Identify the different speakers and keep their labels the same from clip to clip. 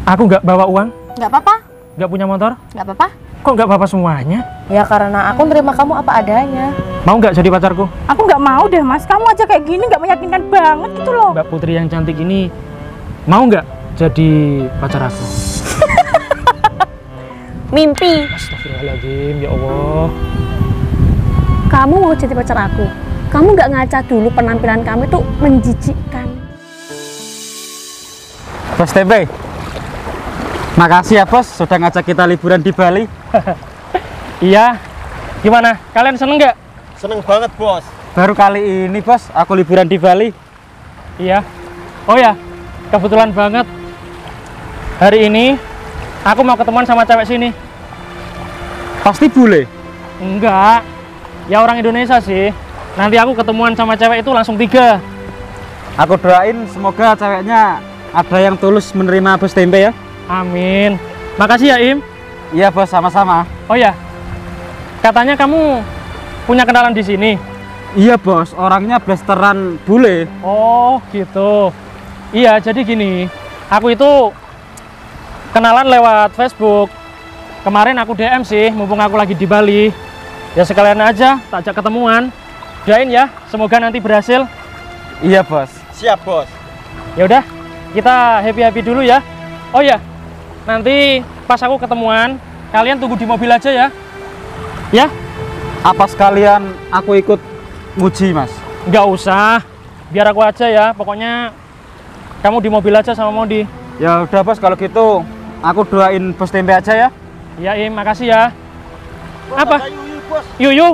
Speaker 1: Aku nggak bawa uang.
Speaker 2: Nggak apa-apa.
Speaker 1: Nggak punya motor.
Speaker 2: Nggak apa-apa.
Speaker 1: Kok nggak apa-apa semuanya?
Speaker 2: Ya karena aku nerima kamu apa adanya.
Speaker 1: Mau nggak jadi pacarku?
Speaker 2: Aku nggak mau deh mas, kamu aja kayak gini nggak meyakinkan banget gitu loh.
Speaker 1: Mbak Putri yang cantik ini mau nggak jadi pacar aku?
Speaker 2: Mimpi.
Speaker 1: Astagfirullahaladzim, ya Allah.
Speaker 3: Kamu mau jadi pacar aku? Kamu nggak ngaca dulu, penampilan kamu itu menjijikkan.
Speaker 4: Bos Tempe, makasih ya bos sudah ngajak kita liburan di Bali.
Speaker 1: Iya, gimana? Kalian seneng nggak?
Speaker 5: Seneng banget bos.
Speaker 4: Baru kali ini bos aku liburan di Bali.
Speaker 1: Iya. Oh ya, kebetulan banget. Hari ini aku mau ketemuan sama cewek sini.
Speaker 4: Pasti bule?
Speaker 1: Enggak, ya orang Indonesia sih. Nanti aku ketemuan sama cewek itu langsung 3.
Speaker 4: Aku doain semoga ceweknya ada yang tulus menerima bos Tempe ya.
Speaker 1: Amin. Makasih ya Im.
Speaker 4: Iya bos, sama-sama.
Speaker 1: Oh ya, katanya kamu punya kenalan di sini.
Speaker 4: Iya bos, orangnya blasteran bule.
Speaker 1: Oh gitu. Iya, jadi gini, aku itu kenalan lewat Facebook. Kemarin aku DM sih, mumpung aku lagi di Bali. Ya sekalian aja, tak ajak ketemuan. Doain ya, semoga nanti berhasil.
Speaker 4: Iya bos.
Speaker 5: Siap bos.
Speaker 1: Ya udah, kita happy dulu ya. Oh ya, nanti pas aku ketemuan, kalian tunggu di mobil aja ya. Ya?
Speaker 4: Apa sekalian aku ikut nguji mas?
Speaker 1: Nggak usah, biar aku aja ya. Pokoknya kamu di mobil aja sama Mondi.
Speaker 4: Ya udah bos, kalau gitu aku doain bos Tempe aja ya.
Speaker 1: Iya Im, makasih ya.
Speaker 5: Bos,
Speaker 1: Apa?
Speaker 5: ada Yuyu bos.
Speaker 1: Yuyu?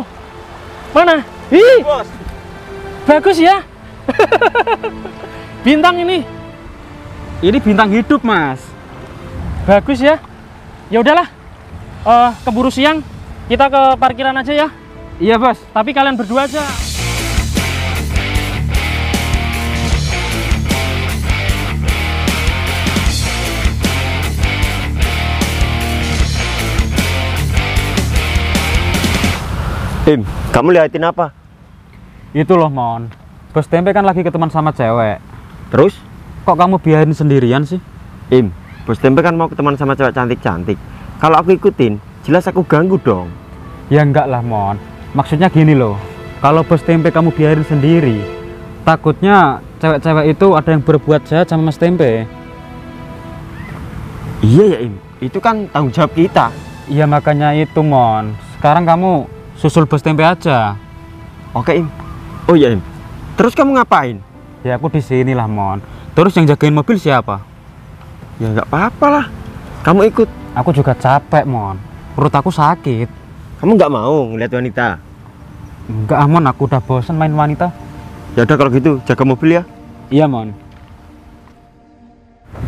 Speaker 1: Mana? Ih,
Speaker 5: Bos.
Speaker 1: bagus ya. Bintang ini.
Speaker 4: Ini bintang hidup mas.
Speaker 1: Bagus ya. Ya udahlah. Keburu siang, kita ke parkiran aja ya.
Speaker 4: Iya bos.
Speaker 1: Tapi kalian berdua aja.
Speaker 5: Im, kamu liatin apa?
Speaker 4: Itu loh Mon, bos Tempe kan lagi ketemuan sama cewek.
Speaker 5: Terus?
Speaker 4: Kok kamu biarin sendirian sih?
Speaker 5: Im, bos Tempe kan mau ketemuan sama cewek cantik-cantik. Kalau aku ikutin, jelas aku ganggu dong.
Speaker 4: Ya enggak lah Mon, maksudnya gini loh, kalau bos Tempe kamu biarin sendiri, takutnya cewek-cewek itu ada yang berbuat jahat sama mas Tempe.
Speaker 5: Iya ya Im, itu kan tanggung jawab kita.
Speaker 4: Iya makanya itu Mon, sekarang kamu susul bos Tempe aja.
Speaker 5: Oke Im. Oh iya Im, terus kamu ngapain?
Speaker 4: Ya aku di sini lah Mon. Terus yang jagain mobil siapa?
Speaker 5: Ya nggak apa-apa lah, kamu ikut.
Speaker 4: Aku juga capek Mon, perut aku sakit.
Speaker 5: Kamu nggak mau ngeliat wanita?
Speaker 4: Enggak ah, Mon, aku udah bosan main wanita.
Speaker 5: Ya udah kalau gitu, jaga mobil ya.
Speaker 4: Iya Mon.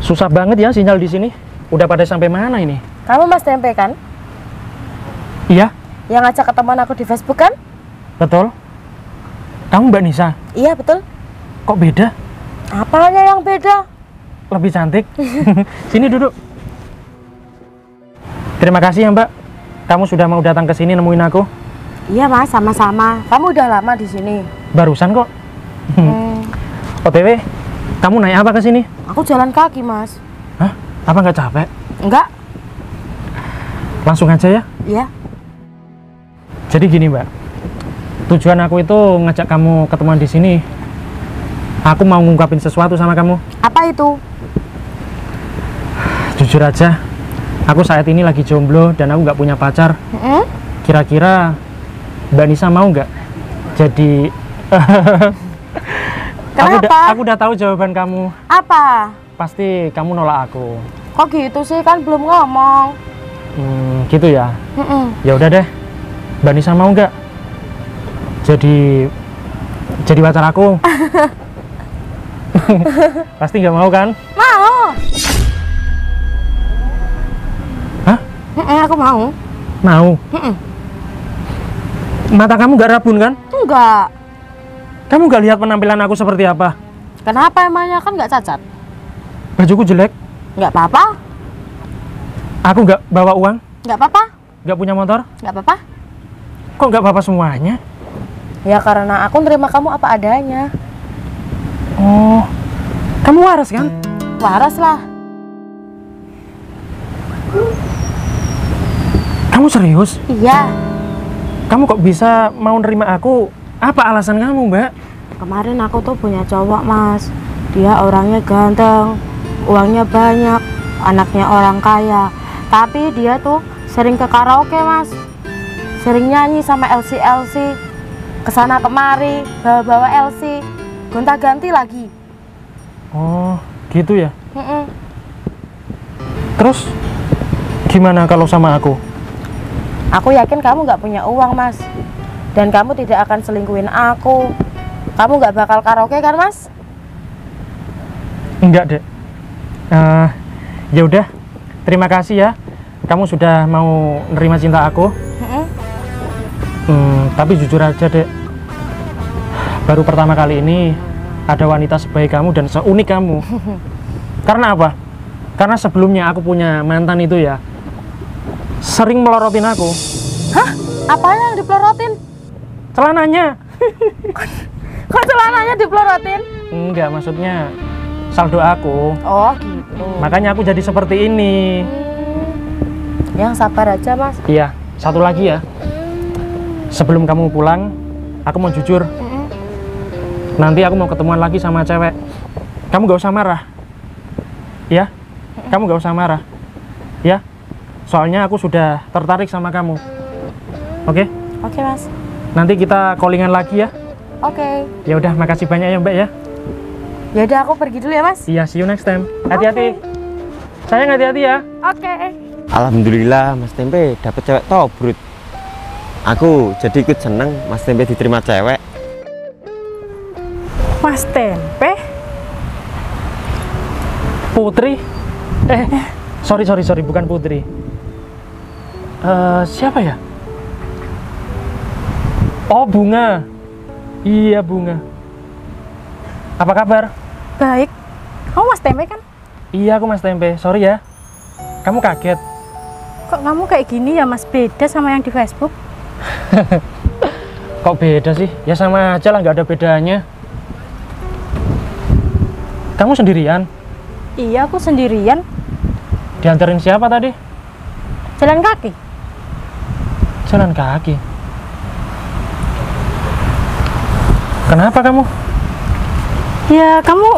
Speaker 1: Susah banget ya sinyal di sini. Udah pada sampai mana ini?
Speaker 2: Kamu Mas Tempe kan?
Speaker 1: Iya,
Speaker 2: Yang ngajak ketemuan aku di Facebook kan?
Speaker 1: betul. Kamu Mbak Nisa?
Speaker 2: Iya betul.
Speaker 1: Kok beda?
Speaker 2: Apanya yang beda?
Speaker 1: Lebih cantik. Sini duduk. Terima kasih ya Mbak. Kamu sudah mau datang ke sini nemuin aku.
Speaker 2: Iya Mas, sama-sama. Kamu udah lama di sini.
Speaker 1: Barusan kok. OTW, kamu naik apa ke sini?
Speaker 2: Aku jalan kaki Mas.
Speaker 1: Hah? Apa nggak capek?
Speaker 2: Enggak?
Speaker 1: Langsung aja ya.
Speaker 2: Iya.
Speaker 1: Jadi gini Mbak, tujuan aku itu ngajak kamu ketemuan di sini. Aku mau ngungkapin sesuatu sama kamu.
Speaker 2: Apa itu?
Speaker 1: Jujur aja, aku saat ini lagi jomblo dan aku nggak punya pacar. Kira-kira Mbak Nisa mau nggak? Jadi,
Speaker 2: Kenapa?
Speaker 1: aku udah tahu jawaban kamu.
Speaker 2: Apa?
Speaker 1: Pasti kamu nolak aku.
Speaker 2: Kok gitu sih, kan belum ngomong.
Speaker 1: Gitu ya. Ya udah deh, Mbak Nisa mau nggak? Jadi pacar aku. Pasti nggak mau kan?
Speaker 2: Mau.
Speaker 1: Hah?
Speaker 2: Aku mau.
Speaker 1: Mau. Mata kamu nggak rabun kan?
Speaker 2: Enggak.
Speaker 1: Kamu nggak lihat penampilan aku seperti apa?
Speaker 2: Kenapa emangnya, kan nggak cacat?
Speaker 1: Bajuku jelek.
Speaker 2: Nggak apa-apa.
Speaker 1: Aku nggak bawa uang.
Speaker 2: Nggak apa-apa.
Speaker 1: Nggak punya motor.
Speaker 2: Nggak apa-apa.
Speaker 1: Kok nggak apa-apa semuanya?
Speaker 2: Ya karena aku nerima kamu apa adanya.
Speaker 1: Oh, kamu waras kan?
Speaker 2: Waras lah.
Speaker 1: Kamu serius?
Speaker 2: Iya.
Speaker 1: Kamu kok bisa mau nerima aku? Apa alasan kamu, Mbak?
Speaker 2: Kemarin aku tuh punya cowok, Mas. Dia orangnya ganteng, uangnya banyak, anaknya orang kaya. Tapi dia tuh sering ke karaoke, Mas. Sering nyanyi sama LC kesana kemari, bawa-bawa LC, gonta-ganti lagi.
Speaker 1: Oh, gitu ya?
Speaker 2: Mm-mm.
Speaker 1: Terus gimana kalau sama aku?
Speaker 2: Aku yakin kamu nggak punya uang, Mas. Dan kamu tidak akan selingkuhin aku. Kamu nggak bakal karaoke kan, Mas?
Speaker 1: Enggak, Dek. Ya udah, terima kasih ya. Kamu sudah mau nerima cinta aku. Tapi jujur aja, Dek. Baru pertama kali ini ada wanita sebaik kamu dan seunik kamu. Karena apa? Karena sebelumnya aku punya mantan itu ya, sering melorotin aku.
Speaker 2: Hah? Apanya yang dipelorotin?
Speaker 1: Celananya.
Speaker 2: Kok celananya dipelorotin?
Speaker 1: Enggak, maksudnya saldo aku.
Speaker 2: Oh gitu.
Speaker 1: Makanya aku jadi seperti ini.
Speaker 2: Yang sabar aja, Mas.
Speaker 1: Iya, satu lagi ya. Sebelum kamu pulang, aku mau jujur. Nanti aku mau ketemuan lagi sama cewek. Kamu gak usah marah. Ya? Kamu gak usah marah. Ya? Soalnya aku sudah tertarik sama kamu. Oke?
Speaker 2: Oke, Mas.
Speaker 1: Nanti kita callingan lagi ya.
Speaker 2: Oke.
Speaker 1: Ya udah, makasih banyak ya, Mbak ya.
Speaker 2: Ya udah, aku pergi dulu ya, Mas.
Speaker 1: Iya, see you next time. Hati-hati. Sayang, hati-hati ya.
Speaker 2: Oke.
Speaker 5: Alhamdulillah Mas Tempe dapet cewek tobrut. Aku jadi ikut seneng Mas Tempe diterima cewek.
Speaker 2: Mas Tempe?
Speaker 1: Putri? Sorry, bukan Putri. Siapa ya? Oh, Bunga. Iya, Bunga. Apa kabar?
Speaker 2: Baik. Kamu Mas Tempe kan?
Speaker 1: Iya, aku Mas Tempe. Sorry ya. Kamu kaget?
Speaker 2: Kok kamu kayak gini ya, Mas? Beda sama yang di Facebook?
Speaker 1: Kok beda sih? Ya sama aja lah, nggak ada bedanya. Kamu sendirian?
Speaker 2: Iya, aku sendirian.
Speaker 1: Dianterin siapa tadi?
Speaker 2: Jalan kaki.
Speaker 1: Jalan kaki. Kenapa kamu?
Speaker 2: Ya, kamu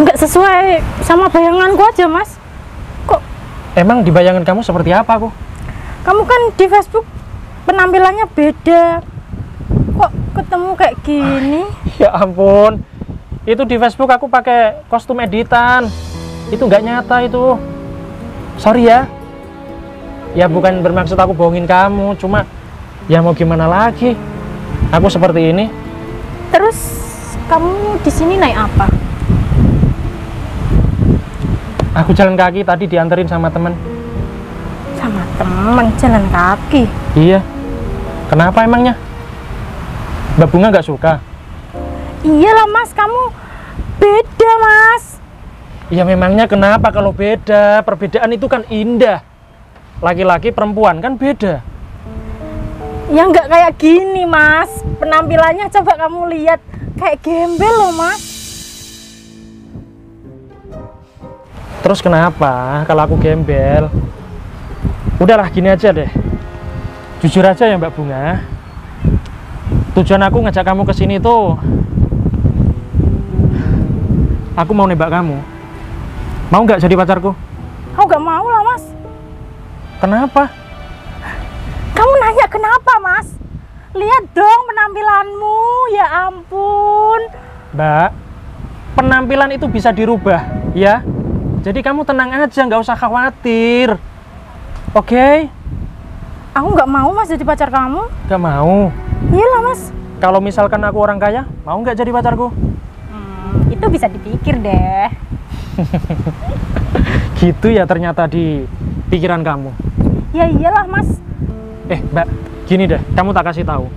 Speaker 2: nggak sesuai sama bayanganku aja, Mas. Kok
Speaker 1: Emang di bayangan kamu seperti apa aku?
Speaker 2: kamu kan di Facebook penampilannya beda. Kok ketemu kayak gini?
Speaker 1: Ya ampun. Itu di Facebook aku pakai kostum editan. Itu nggak nyata itu. Sorry ya. Ya bukan bermaksud aku bohongin kamu, cuma ya mau gimana lagi? Aku seperti ini.
Speaker 2: Terus kamu di sini naik apa?
Speaker 1: Aku jalan kaki tadi dianterin sama temen.
Speaker 2: Sama temen jalan kaki.
Speaker 1: Iya. Kenapa emangnya? Mbak Bunga nggak suka?
Speaker 2: Iyalah, Mas, kamu beda, Mas.
Speaker 1: Ya memangnya kenapa kalau beda? Perbedaan itu kan indah. Laki-laki perempuan kan beda.
Speaker 2: Ya nggak kayak gini, Mas. Penampilannya coba kamu lihat, kayak gembel loh, Mas.
Speaker 1: Terus kenapa kalau aku gembel? Udahlah gini aja deh. Jujur aja ya Mbak Bunga. Tujuan aku ngajak kamu ke sini tuh aku mau nembak kamu. Mau nggak jadi pacarku?
Speaker 2: Aku nggak mau lah, Mas.
Speaker 1: Kenapa?
Speaker 2: Kamu nanya kenapa, Mas? Lihat dong penampilanmu, ya ampun.
Speaker 1: Mbak, penampilan itu bisa dirubah, ya. Jadi kamu tenang aja, nggak usah khawatir. Oke?
Speaker 2: Aku nggak mau, Mas, jadi pacar kamu.
Speaker 1: Nggak mau.
Speaker 2: Iyalah, Mas.
Speaker 1: Kalau misalkan aku orang kaya, mau nggak jadi pacarku?
Speaker 2: Itu bisa dipikir deh.
Speaker 1: Gitu ya ternyata di pikiran kamu.
Speaker 2: Ya iyalah, Mas.
Speaker 1: Mbak, gini deh, kamu tak kasih tahu.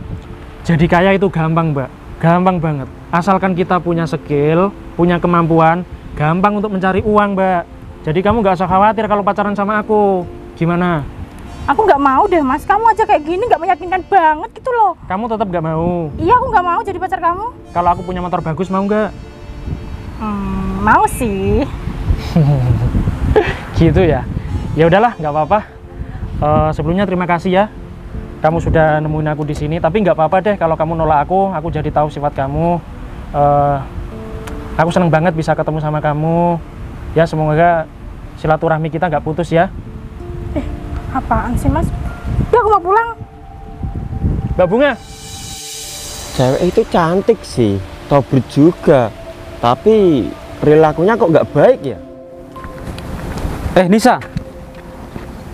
Speaker 1: Jadi kaya itu gampang, Mbak. Gampang banget. Asalkan kita punya skill, punya kemampuan, gampang untuk mencari uang, Mbak. Jadi kamu nggak usah khawatir kalau pacaran sama aku. Gimana?
Speaker 2: Aku nggak mau deh, Mas. Kamu aja kayak gini nggak meyakinkan banget gitu loh.
Speaker 1: Kamu tetap nggak mau?
Speaker 2: Iya, aku nggak mau jadi pacar kamu.
Speaker 1: Kalau aku punya motor bagus, mau nggak?
Speaker 2: Mau sih.
Speaker 1: Gitu ya. Ya udahlah, nggak apa-apa. Sebelumnya terima kasih ya, kamu sudah nemuin aku di sini. Tapi nggak apa-apa deh kalau kamu nolak aku jadi tahu sifat kamu. Aku seneng banget bisa ketemu sama kamu. Ya semoga silaturahmi kita nggak putus ya.
Speaker 2: Apaan sih mas? Ya aku mau pulang.
Speaker 1: Mbak Bunga,
Speaker 5: Cewek itu cantik sih, tobrut juga. Tapi perilakunya kok nggak baik ya?
Speaker 4: Nisa,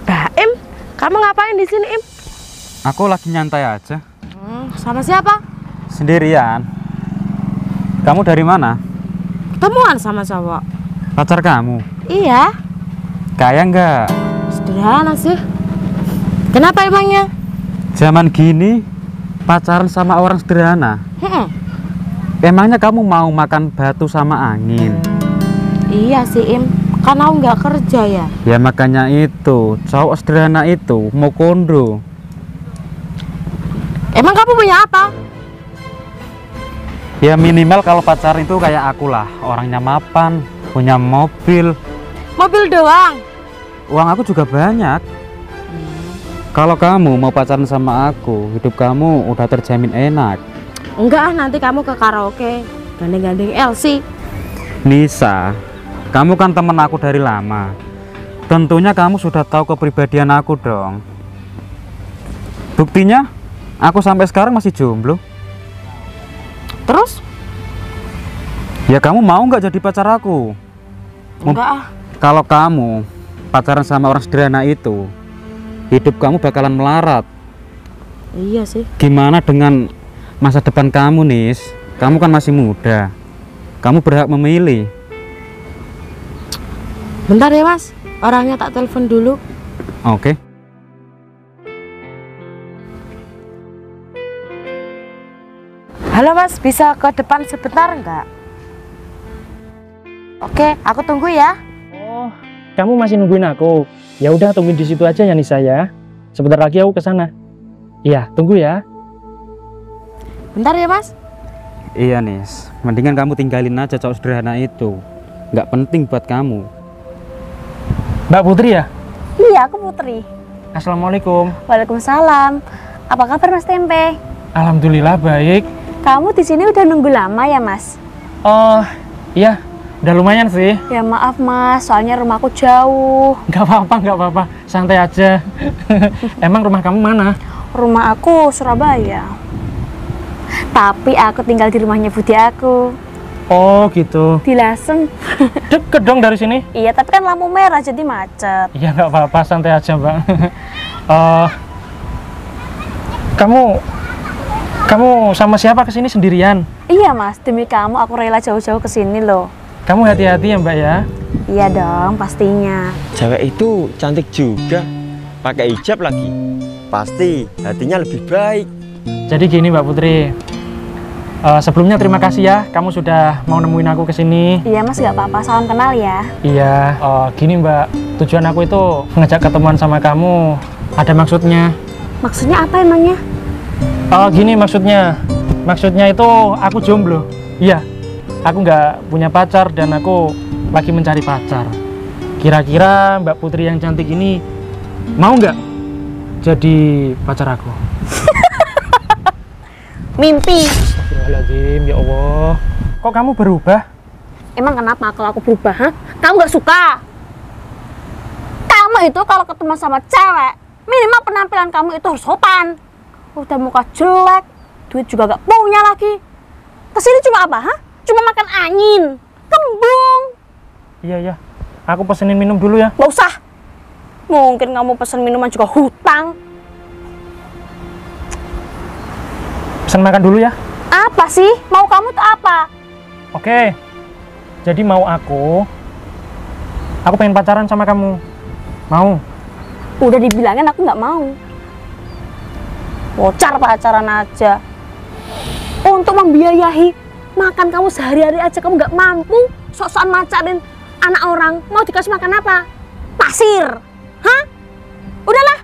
Speaker 2: Bah Im, kamu ngapain di sini Im?
Speaker 4: aku lagi nyantai aja.
Speaker 2: Sama siapa?
Speaker 4: Sendirian. Kamu dari mana?
Speaker 2: Ketemuan sama cowok.
Speaker 4: Pacar kamu?
Speaker 2: Iya,
Speaker 4: Kaya nggak?
Speaker 2: sederhana sih. Kenapa emangnya?
Speaker 4: Zaman gini pacaran sama orang sederhana. Emangnya kamu mau makan batu sama angin?
Speaker 2: Iya sih Im, kan aku nggak kerja ya.
Speaker 4: Ya makanya itu, cowok sederhana itu mau kondo.
Speaker 2: Emang kamu punya apa?
Speaker 4: Ya minimal kalau pacaran itu kayak aku lah, orangnya mapan, punya mobil.
Speaker 2: Mobil doang.
Speaker 4: Uang aku juga banyak. Kalau kamu mau pacaran sama aku, hidup kamu udah terjamin enak.
Speaker 2: Enggak, nanti kamu ke karaoke gandeng-gandeng Elsie.
Speaker 4: Nisa, kamu kan temen aku dari lama. Tentunya kamu sudah tahu kepribadian aku dong. Buktinya, aku sampai sekarang masih jomblo.
Speaker 2: Terus?
Speaker 4: Ya kamu mau nggak jadi pacar aku?
Speaker 2: Enggak ah.
Speaker 4: Kalau kamu pacaran sama orang sederhana itu, hidup kamu bakalan melarat.
Speaker 2: Iya sih.
Speaker 4: Gimana dengan masa depan kamu, Nis? Kamu kan masih muda. Kamu berhak memilih.
Speaker 2: Bentar ya mas, orangnya tak telepon dulu.
Speaker 4: Oke.
Speaker 2: Halo mas, bisa ke depan sebentar nggak? Oke, aku tunggu ya.
Speaker 1: oh kamu masih nungguin aku? Ya udah tungguin di situ aja ya Nisa ya. Sebentar lagi aku ke sana. Iya, tunggu ya.
Speaker 2: Bentar ya mas.
Speaker 4: Iya, Nis. Mendingan kamu tinggalin aja cowok sederhana itu. Nggak penting buat kamu.
Speaker 1: Mbak Putri ya?
Speaker 3: Iya, aku Putri.
Speaker 1: Assalamualaikum.
Speaker 3: Waalaikumsalam. Apa kabar Mas Tempe?
Speaker 1: Alhamdulillah baik.
Speaker 3: Kamu di sini udah nunggu lama ya, Mas?
Speaker 1: Oh iya, udah lumayan sih.
Speaker 3: Ya maaf, Mas, soalnya rumahku jauh.
Speaker 1: Nggak apa-apa, santai aja. Emang rumah kamu mana?
Speaker 3: Rumah aku Surabaya. Tapi aku tinggal di rumahnya Budi aku.
Speaker 1: Oh gitu.
Speaker 3: Di Lasem.
Speaker 1: Deket dong dari sini.
Speaker 3: Iya, tapi kan lampu merah jadi macet.
Speaker 1: Iya nggak apa-apa, santai aja Mbak. Kamu sama siapa kesini sendirian?
Speaker 3: Iya, Mas, demi kamu aku rela jauh-jauh ke sini loh.
Speaker 1: Kamu hati-hati ya Mbak ya.
Speaker 3: Iya dong, pastinya.
Speaker 5: Cewek itu cantik juga, pakai hijab lagi. Pasti hatinya lebih baik.
Speaker 1: Jadi gini Mbak Putri. Sebelumnya terima kasih ya, kamu sudah mau nemuin aku kesini.
Speaker 3: Iya, Mas, gak apa-apa, salam kenal ya.
Speaker 1: Iya, gini Mbak, tujuan aku itu ngajak ketemuan sama kamu. Ada maksudnya.
Speaker 3: Maksudnya apa emangnya?
Speaker 1: Gini maksudnya itu aku jomblo. Iya, aku nggak punya pacar dan aku lagi mencari pacar. Kira-kira Mbak Putri yang cantik ini mau nggak jadi pacar aku?
Speaker 3: Mimpi.
Speaker 1: Astagfirullahaladzim, ya Allah. Kok kamu berubah?
Speaker 3: Emang kenapa kalau aku berubah, ha? Kamu gak suka? Kamu itu kalau ketemu sama cewek, minimal penampilan kamu itu harus sopan. Udah muka jelek, duit juga gak punya lagi. Kesini cuma apa, ha? Cuma makan angin, kembung.
Speaker 1: Iya, aku pesenin minum dulu ya.
Speaker 3: Gak usah. Mungkin kamu pesen minuman juga hutang.
Speaker 1: Pesan makan dulu ya.
Speaker 3: Apa sih? Mau kamu tuh apa?
Speaker 1: Oke, jadi mau aku pengen pacaran sama kamu. Mau?
Speaker 3: Udah dibilangin aku nggak mau. Bocor pacaran aja. Untuk membiayai makan kamu sehari-hari aja kamu nggak mampu. Sok-sokan macarin anak orang. Mau dikasih makan apa? Pasir. Hah? Udahlah.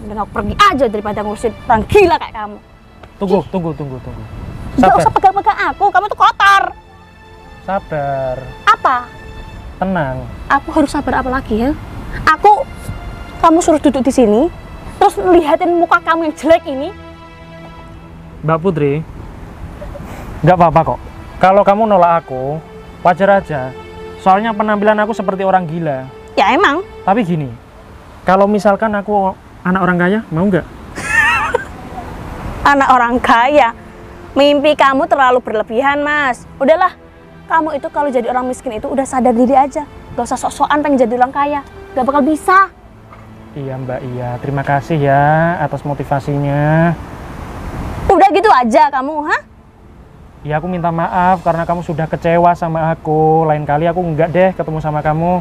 Speaker 3: Udah aku pergi aja daripada ngurusin orang gila kayak kamu.
Speaker 1: Tunggu.
Speaker 3: Nggak usah pegang-pegang aku. Kamu tuh kotor.
Speaker 1: Sabar.
Speaker 3: Apa?
Speaker 1: Tenang.
Speaker 3: Aku harus sabar apa lagi ya? kamu suruh duduk di sini, terus lihatin muka kamu yang jelek ini.
Speaker 1: Mbak Putri, nggak apa-apa kok. Kalau kamu nolak aku, wajar aja. Soalnya penampilan aku seperti orang gila.
Speaker 3: Ya emang.
Speaker 1: Tapi gini, kalau misalkan aku anak orang kaya, mau nggak?
Speaker 3: Anak orang kaya. Mimpi kamu terlalu berlebihan, Mas. Udahlah, kamu itu kalau jadi orang miskin itu udah sadar diri aja. Gak usah sok-sokan pengen jadi orang kaya. Gak bakal bisa.
Speaker 1: Iya Mbak, iya. Terima kasih ya atas motivasinya.
Speaker 3: Udah gitu aja kamu, hah?
Speaker 1: Ya aku minta maaf karena kamu sudah kecewa sama aku. Lain kali aku enggak deh ketemu sama kamu.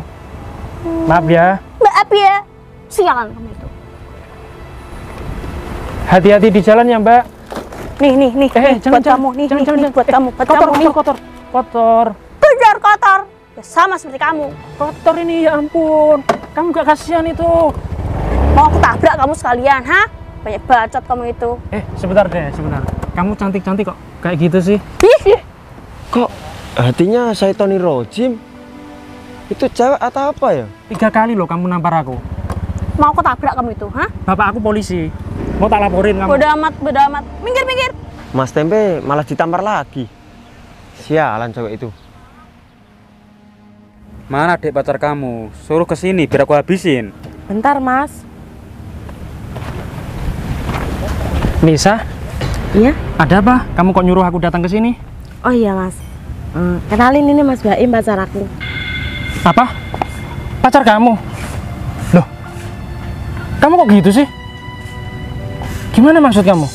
Speaker 1: Maaf ya.
Speaker 3: Maaf ya. Sialan kamu itu.
Speaker 1: Hati-hati di jalan ya Mbak.
Speaker 3: Nih,
Speaker 1: Jangan,
Speaker 3: buat kamu, nih, buat kamu,
Speaker 1: Kotor.
Speaker 3: Kejar kotor. Ya sama seperti kamu.
Speaker 1: Kotor ini, ya ampun. Kamu gak kasihan itu.
Speaker 3: Mau aku tabrak kamu sekalian, hah? Banyak bacot kamu itu.
Speaker 1: Sebentar deh, sebentar. Kamu cantik-cantik kok. Kayak gitu sih.
Speaker 3: Ih,
Speaker 5: Kok hatinya Syaitoni Rojim? Itu cewek atau apa ya?
Speaker 1: 3 kali loh kamu nampar aku.
Speaker 3: mau aku tabrak kamu itu, hah?
Speaker 1: Bapak aku polisi. Mau tak laporin kamu.
Speaker 3: Bodoh amat. Minggir.
Speaker 5: Mas Tempe malah ditampar lagi. Sialan cewek itu.
Speaker 4: Mana dek pacar kamu? Suruh ke sini biar aku habisin.
Speaker 2: Bentar, Mas.
Speaker 1: Nisa,
Speaker 2: Iya?
Speaker 1: ada apa? Kamu kok nyuruh aku datang ke sini?
Speaker 2: Oh iya, Mas. Kenalin, ini Mas Baim, pacar aku.
Speaker 1: Apa? Pacar kamu? Loh, kamu kok gitu sih? Gimana maksud kamu?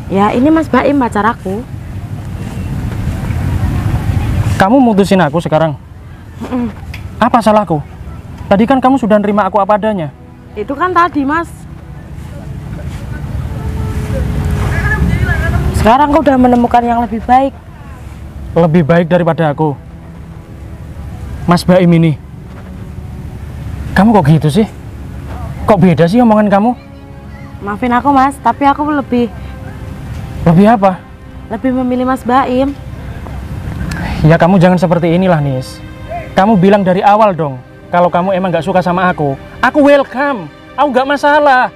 Speaker 2: Ya, ini Mas Baim, pacar aku.
Speaker 1: Kamu mutusin aku sekarang? Apa salahku? Tadi kan kamu sudah nerima aku apa adanya.
Speaker 2: Itu kan tadi, Mas. Sekarang kau udah menemukan yang lebih baik.
Speaker 1: Lebih baik daripada aku. Mas Baim ini. Kamu kok gitu sih? Kok beda sih omongan kamu?
Speaker 2: Maafin aku, Mas, tapi aku lebih
Speaker 1: Apa?
Speaker 2: memilih Mas Baim.
Speaker 1: Ya kamu jangan seperti inilah, Nis. Kamu bilang dari awal dong, kalau kamu emang gak suka sama aku welcome. Aku gak masalah.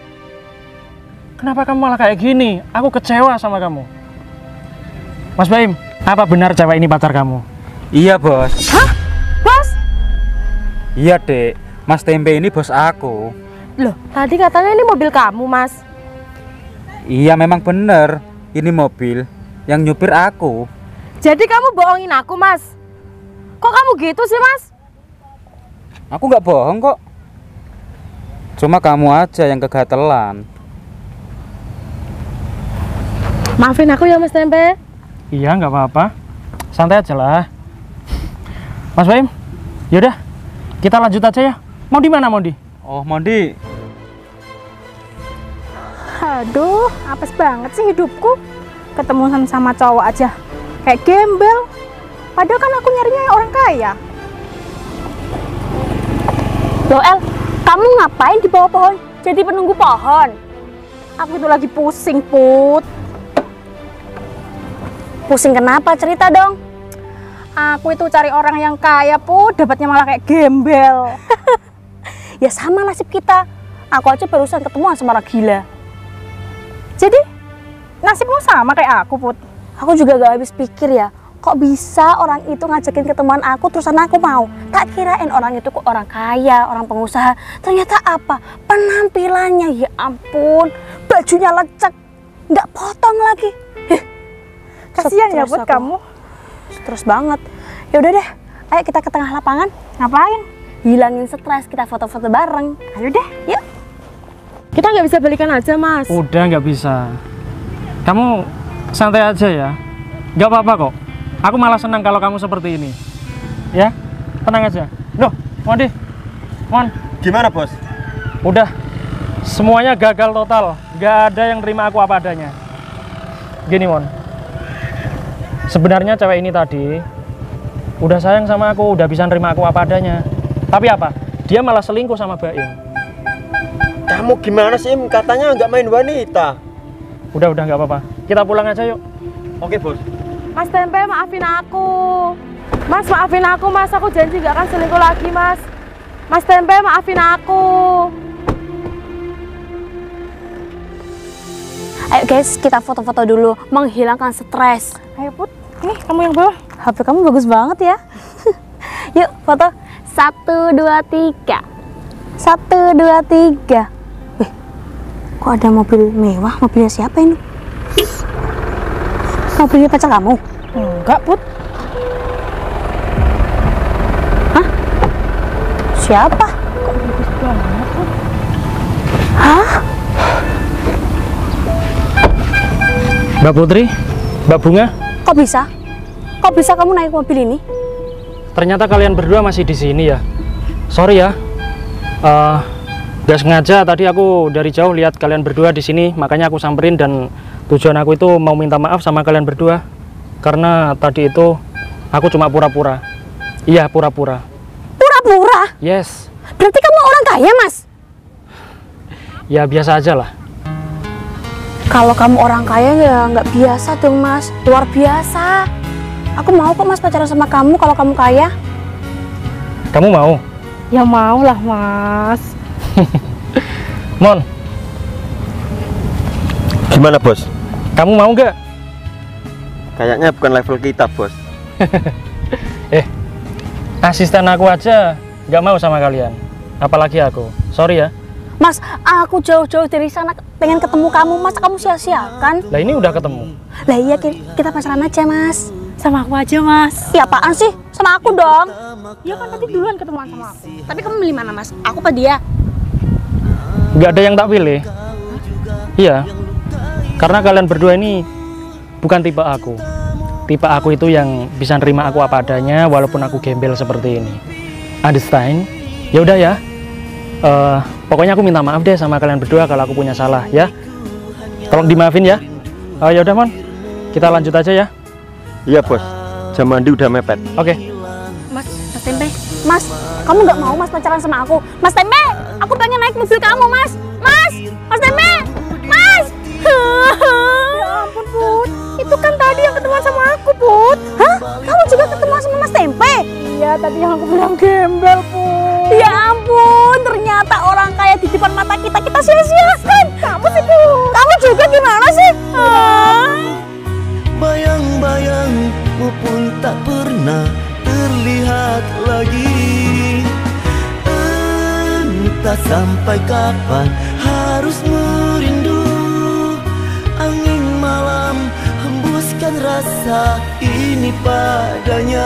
Speaker 1: Kenapa kamu malah kayak gini? Aku kecewa sama kamu. Mas Baim, apa benar cewek ini pacar kamu?
Speaker 4: Iya bos.
Speaker 3: Hah? Bos?
Speaker 4: Iya dek, Mas Tempe ini bos aku.
Speaker 2: Loh, tadi katanya ini mobil kamu, Mas.
Speaker 4: Iya memang bener, ini mobil yang nyupir aku.
Speaker 2: Jadi kamu bohongin aku, Mas? Kok kamu gitu sih, Mas?
Speaker 4: Aku nggak bohong kok. Cuma kamu aja yang kegatelan.
Speaker 2: Maafin aku ya, Mas Tempe.
Speaker 1: Iya, nggak apa-apa. Santai aja lah. Mas Baim, yaudah, kita lanjut aja ya. Mau di mana, Mondi?
Speaker 4: Oh Mondi,
Speaker 3: Aduh, apes banget sih hidupku. Ketemu sama cowok aja kayak gembel. Padahal kan aku nyarinya orang kaya. Loh El, kamu ngapain di bawah pohon? Jadi penunggu pohon? Aku itu lagi pusing, Put. Pusing kenapa? Cerita dong. Aku itu cari orang yang kaya, Put. Dapatnya malah kayak gembel. Ya sama nasib kita. Aku aja barusan ketemu sama orang gila. Jadi, nasibmu sama kayak aku, Put. Aku juga gak habis pikir ya. Kok bisa orang itu ngajakin ketemuan aku, terusan aku mau? Tak kirain orang itu kok orang kaya, orang pengusaha. Ternyata apa? Penampilannya, ya ampun. Bajunya lecek, nggak potong lagi. Kasihan ya buat kamu. Stres banget. Ya udah deh, ayo kita ke tengah lapangan. Ngapain? Hilangin stres, kita foto-foto bareng. Ayo deh, yuk.
Speaker 2: Kita nggak bisa balikan aja, Mas.
Speaker 1: Udah nggak bisa. Kamu santai aja ya. Nggak apa-apa kok. Aku malah senang kalau kamu seperti ini. Ya, tenang aja. Loh, Mondi, Mon.
Speaker 5: Gimana bos?
Speaker 1: Udah, semuanya gagal total. Nggak ada yang terima aku apa adanya. Gini, Mon. Sebenarnya cewek ini tadi udah sayang sama aku, udah bisa nerima aku apa adanya. Tapi apa? Dia malah selingkuh sama Baim.
Speaker 5: Kamu gimana sih? Katanya nggak main wanita.
Speaker 1: Udah nggak apa-apa. Kita pulang aja yuk.
Speaker 5: Oke bos.
Speaker 2: Mas Tempe, maafin aku. Mas, maafin aku, Mas. Aku janji gak akan selingkuh lagi, Mas. Mas Tempe, maafin aku.
Speaker 3: Ayo guys, kita foto-foto dulu, menghilangkan stres.
Speaker 2: Ayo Put, ini kamu yang bawa.
Speaker 3: HP kamu bagus banget ya. Yuk foto. 1, 2, 3. 1, 2, 3. Wih, kok ada mobil mewah? Mobilnya siapa ini? Mobilnya pacar kamu?
Speaker 2: Enggak Put.
Speaker 3: Hah? Siapa?
Speaker 2: Kok bagus banget Put.
Speaker 3: Hah?
Speaker 1: Mbak Putri, Mbak Bunga,
Speaker 3: Kok bisa? Kok bisa kamu naik mobil ini?
Speaker 1: ternyata kalian berdua masih di sini ya. Sorry ya, nggak sengaja tadi aku dari jauh lihat kalian berdua di sini, makanya aku samperin dan tujuan aku itu mau minta maaf sama kalian berdua karena tadi itu aku cuma pura-pura. Iya, pura-pura.
Speaker 3: Pura-pura?
Speaker 1: Yes.
Speaker 3: Berarti kamu orang kaya, Mas?
Speaker 1: Ya biasa aja lah.
Speaker 3: Kalau kamu orang kaya ya nggak biasa dong, Mas. Luar biasa. Aku mau kok Mas pacaran sama kamu kalau kamu kaya.
Speaker 1: Kamu mau?
Speaker 2: Ya mau lah Mas.
Speaker 1: Mon,
Speaker 5: Gimana bos?
Speaker 1: kamu mau nggak?
Speaker 5: Kayaknya bukan level kita bos.
Speaker 1: Asisten aku aja nggak mau sama kalian. Apalagi aku. Sorry ya.
Speaker 3: Mas, aku jauh-jauh dari sana pengen ketemu kamu, Mas. Kamu sia-siakan.
Speaker 1: Lah ini udah ketemu.
Speaker 3: Lah iya, kita pacaran aja, Mas.
Speaker 2: Sama aku aja Mas.
Speaker 3: Ya apaan sih? Sama aku dong.
Speaker 2: Ya kan tadi duluan ketemuan sama aku.
Speaker 3: Tapi kamu milih mana, Mas? Aku apa dia?
Speaker 1: Nggak ada yang tak pilih. Iya. Karena kalian berdua ini bukan tipe aku. Tipe aku itu yang bisa nerima aku apa adanya walaupun aku gembel seperti ini. Understand? Ya udah ya. Pokoknya aku minta maaf deh sama kalian berdua kalau aku punya salah ya. Tolong dimaafin ya. Ya udah Mon. Kita lanjut aja ya.
Speaker 5: Iya bos, jam mandi udah mepet.
Speaker 1: Oke.
Speaker 3: Mas Tempe. Mas, kamu nggak mau Mas pacaran sama aku? Mas Tempe, aku pengen naik mobil kamu, Mas. Mas Tempe. Mas.
Speaker 2: Ya ampun Put, itu kan tadi yang ketemuan sama aku Put.
Speaker 3: Hah? Kamu juga ketemu sama Mas Tempe?
Speaker 2: Iya tadi yang aku bilang gembel Put.
Speaker 3: Ya ampun, ternyata orang kaya di depan mata kita sia-siakan. Kamu sih, Bu. Kamu juga gimana sih?
Speaker 6: Bayang-bayangmu pun tak pernah terlihat lagi. Entah sampai kapan harus merindu. Angin malam hembuskan rasa ini padanya.